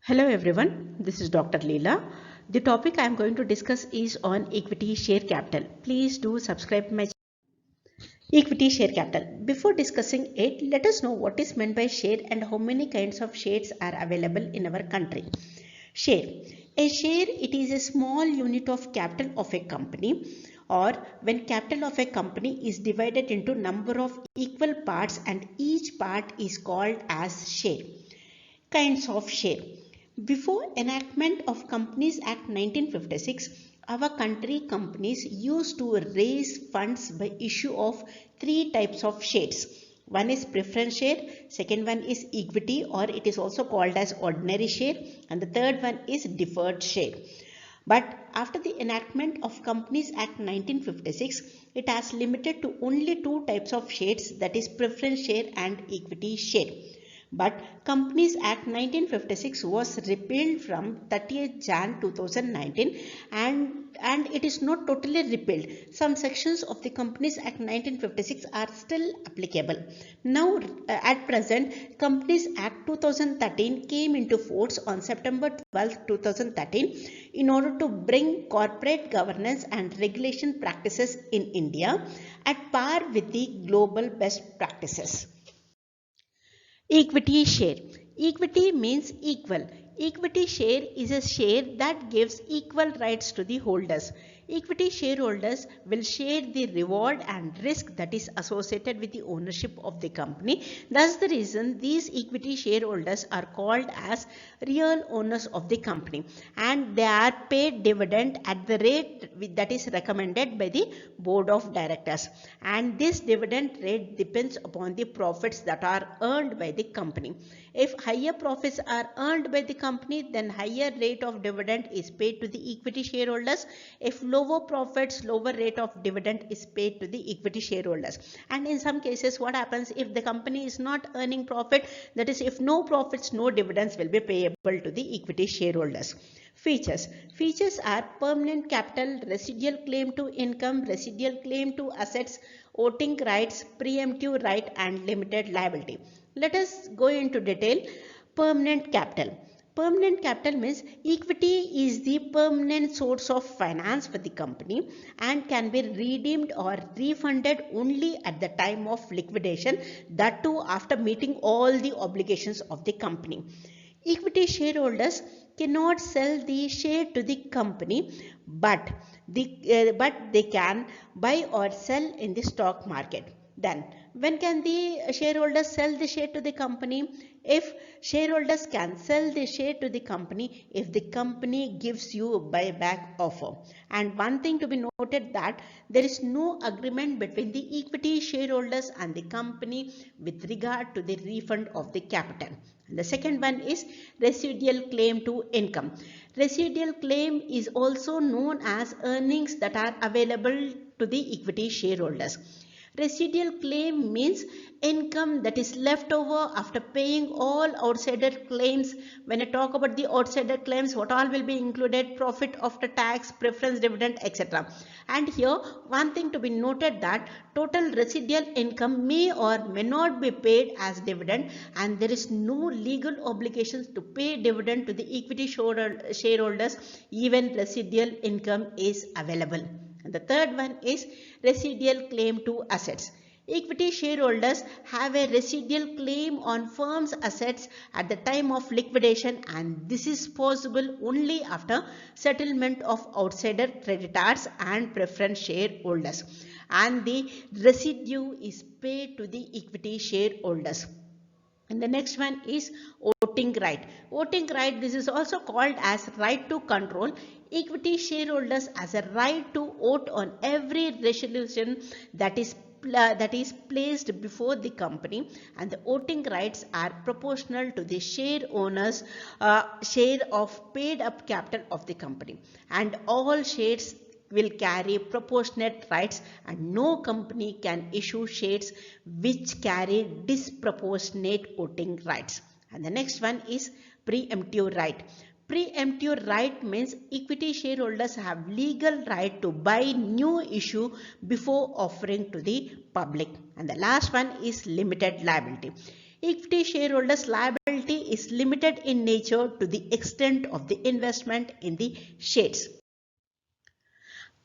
Hello everyone, this is Dr. Leela. The topic I am going to discuss is on equity share capital. Please do subscribe my equity share capital. Before discussing it, let us know what is meant by share and how many kinds of shares are available in our country. Share. A share, it is a small unit of capital of a company, or when capital of a company is divided into number of equal parts and each part is called as share. Kinds of share. Before enactment of Companies Act 1956, our country companies used to raise funds by issue of three types of shares. One is preference share, second one is equity, or it is also called as ordinary share, and the third one is deferred share. But after the enactment of Companies Act 1956, it has limited to only two types of shares, that is preference share and equity share. But Companies Act 1956 was repealed from 30th Jan 2019 and it is not totally repealed. Some sections of the Companies Act 1956 are still applicable. Now at present, Companies Act 2013 came into force on September 12, 2013 in order to bring corporate governance and regulation practices in India at par with the global best practices. Equity share. Equity means equal. Equity share is a share that gives equal rights to the holders. Equity shareholders will share the reward and risk that is associated with the ownership of the company. That's the reason these equity shareholders are called as real owners of the company, and they are paid dividend at the rate that is recommended by the board of directors, and this dividend rate depends upon the profits that are earned by the company. If higher profits are earned by the company, then higher rate of dividend is paid to the equity shareholders. If lower profits, lower rate of dividend is paid to the equity shareholders. And in some cases, what happens if the company is not earning profit, that is if no profits, no dividends will be payable to the equity shareholders. Features. Features are permanent capital, residual claim to income, residual claim to assets, voting rights, preemptive right and limited liability. Let us go into detail. Permanent capital. Permanent capital means equity is the permanent source of finance for the company and can be redeemed or refunded only at the time of liquidation, that too after meeting all the obligations of the company. Equity shareholders cannot sell the share to the company, but they can buy or sell in the stock market. Then, when can the shareholders sell the share to the company? If shareholders can sell the share to the company if the company gives you a buyback offer. And one thing to be noted that there is no agreement between the equity shareholders and the company with regard to the refund of the capital. And the second one is residual claim to income. Residual claim is also known as earnings that are available to the equity shareholders. Residual claim means income that is left over after paying all outsider claims. When I talk about the outsider claims, what all will be included? Profit after tax, preference dividend, etc. And here one thing to be noted that total residual income may or may not be paid as dividend, and there is no legal obligations to pay dividend to the equity shareholders even residual income is available. And the third one is residual claim to assets. Equity shareholders have a residual claim on firm's assets at the time of liquidation, and this is possible only after settlement of outsider creditors and preference shareholders, and the residue is paid to the equity shareholders. And the next one is voting right. Voting right, this is also called as right to control. Equity shareholders has a right to vote on every resolution that is placed before the company, and the voting rights are proportional to the share owners share of paid up capital of the company, and all shares will carry proportionate rights, and no company can issue shares which carry disproportionate voting rights. And the next one is preemptive right. Preemptive right means equity shareholders have legal right to buy new issue before offering to the public. And the last one is limited liability. Equity shareholders' liability is limited in nature to the extent of the investment in the shares.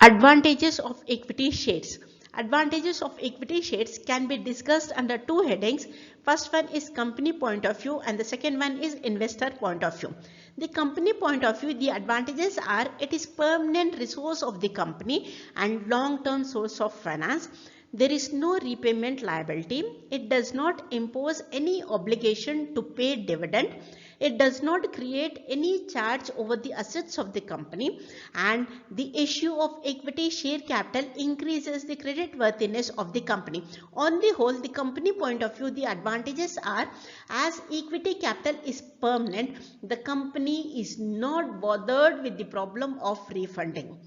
Advantages of equity shares. Advantages of equity shares can be discussed under two headings. First one is company point of view and the second one is investor point of view. The company point of view, the advantages are it is permanent resource of the company and long-term source of finance. There is no repayment liability. It does not impose any obligation to pay dividend. It does not create any charge over the assets of the company, and the issue of equity share capital increases the credit worthiness of the company. On the whole, the company point of view, the advantages are as equity capital is permanent, the company is not bothered with the problem of refunding.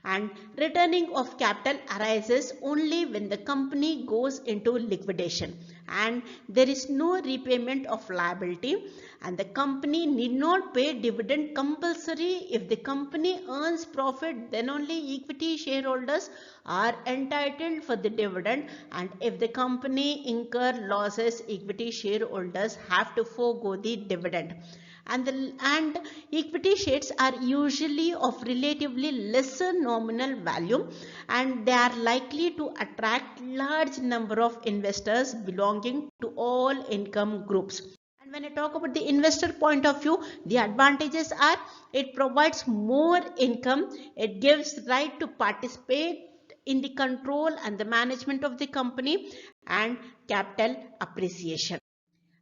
And returning of capital arises only when the company goes into liquidation, and there is no repayment of liability, and the company need not pay dividend compulsory. If the company earns profit, then only equity shareholders are entitled for the dividend, and if the company incur losses, equity shareholders have to forego the dividend. And equity shares are usually of relatively lesser nominal value, and they are likely to attract large number of investors belonging to all income groups. And when I talk about the investor point of view, the advantages are it provides more income, it gives right to participate in the control and the management of the company, and capital appreciation.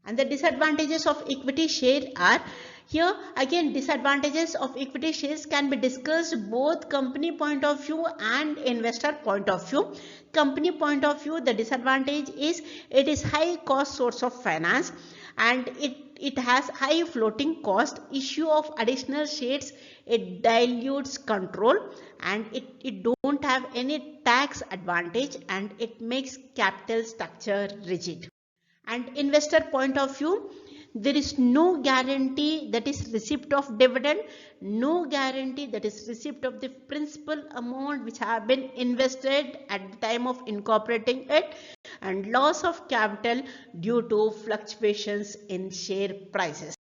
And the disadvantages of equity share are, here again disadvantages of equity shares can be discussed both company point of view and investor point of view. Company point of view, the disadvantage is it is high cost source of finance, and it has high floating cost. Issue of additional shares, it dilutes control, and it don't have any tax advantage, and it makes capital structure rigid. And investor point of view, there is no guarantee that is receipt of dividend, no guarantee that is receipt of the principal amount which have been invested at the time of incorporating it, and loss of capital due to fluctuations in share prices.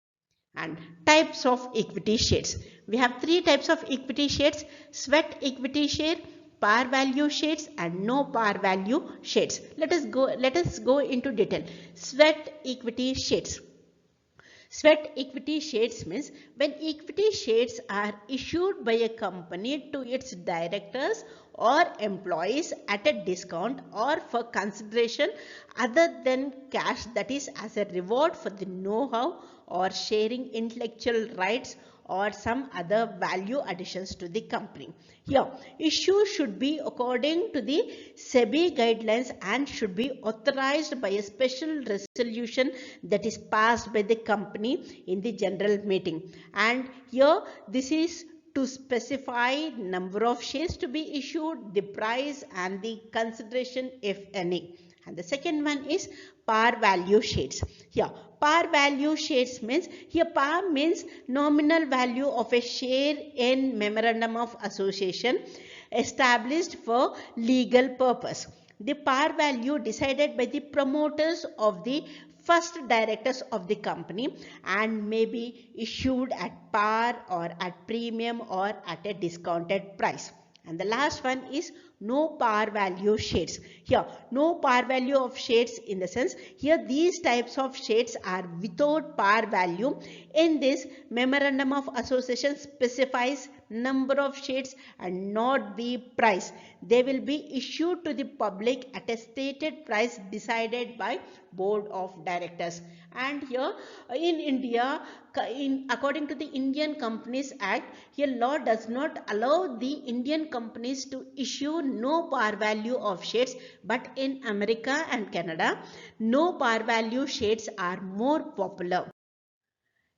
And types of equity shares. We have three types of equity shares: sweat equity share, par value shares, and no par value shares. Let us go into detail. Sweat equity shares. Sweat equity shares means when equity shares are issued by a company to its directors or employees at a discount or for consideration other than cash, that is as a reward for the know-how or sharing intellectual rights or some other value additions to the company. Here, issue should be according to the SEBI guidelines and should be authorized by a special resolution that is passed by the company in the general meeting. And here, this is to specify number of shares to be issued, the price, and the consideration if any. And the second one is par value shares. Here, par value shares means, here par means nominal value of a share in memorandum of association established for legal purpose. The par value decided by the promoters of the first directors of the company and may be issued at par or at premium or at a discounted price. And the last one is no par value shares. Here, no par value of shares in the sense, here these types of shares are without par value. In this, memorandum of association specifies number of shares and not the price. They will be issued to the public at a stated price decided by board of directors. And here in India, according to the Indian Companies Act, here law does not allow the Indian companies to issue no par value of shares, but in America and Canada, no par value shares are more popular.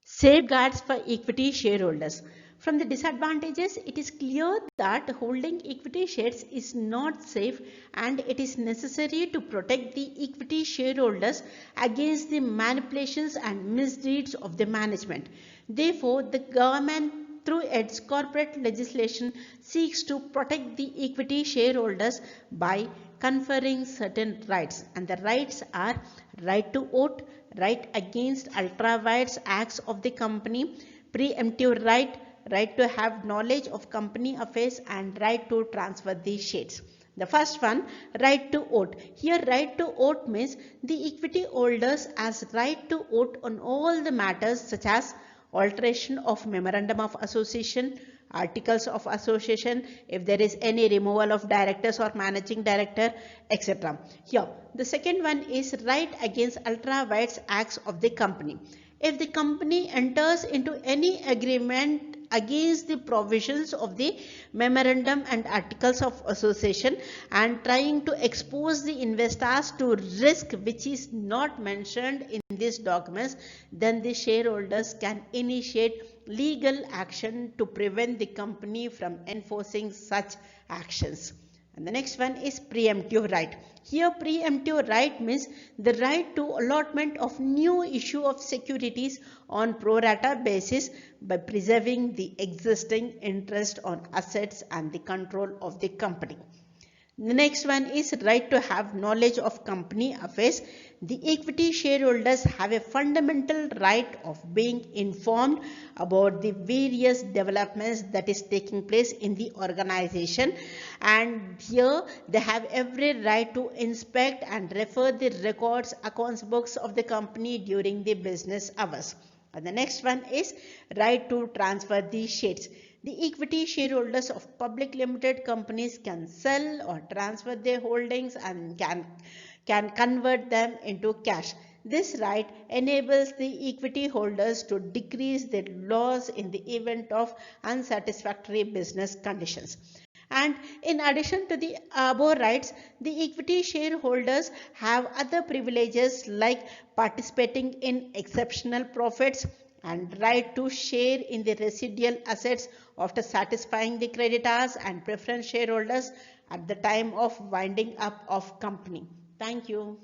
Safeguards for equity shareholders. From the disadvantages, it is clear that holding equity shares is not safe, and it is necessary to protect the equity shareholders against the manipulations and misdeeds of the management. Therefore, the government through its corporate legislation seeks to protect the equity shareholders by conferring certain rights, and the rights are right to vote, right against ultra-vires acts of the company, preemptive right, right to have knowledge of company affairs, and right to transfer the shares. The first one, right to vote. Here right to vote means the equity holders has right to vote on all the matters such as alteration of memorandum of association, articles of association, if there is any removal of directors or managing director, etc. Here the second one is right against ultra vires acts of the company. If the company enters into any agreement against the provisions of the memorandum and articles of association and trying to expose the investors to risk which is not mentioned in these documents, then the shareholders can initiate legal action to prevent the company from enforcing such actions. And the next one is preemptive right. Here preemptive right means the right to allotment of new issue of securities on pro rata basis by preserving the existing interest on assets and the control of the company. The next one is right to have knowledge of company affairs. The equity shareholders have a fundamental right of being informed about the various developments that is taking place in the organization, and here they have every right to inspect and refer the records, accounts, books of the company during the business hours. And the next one is right to transfer the shares. The equity shareholders of public limited companies can sell or transfer their holdings and can convert them into cash. This right enables the equity holders to decrease their loss in the event of unsatisfactory business conditions. And in addition to the above rights, the equity shareholders have other privileges like participating in exceptional profits and right to share in the residual assets after satisfying the creditors and preference shareholders at the time of winding up of company. Thank you.